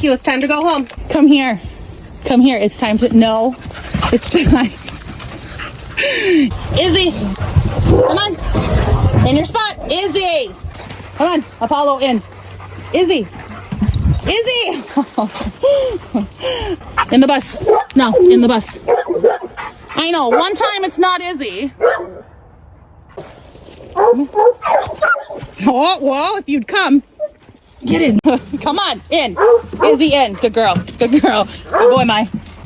you. It's time to go home. Come here. Come here. It's time to... No. It's time. Izzy, come on. In your spot. Izzy. Come on, Apollo, in. Izzy. Izzy. In the bus. No, in the bus. I know, one time it's not Izzy. Oh, well, if you'd come. Get in. Come on, in. Izzy, in. Good girl. Good girl. Good boy, Mai.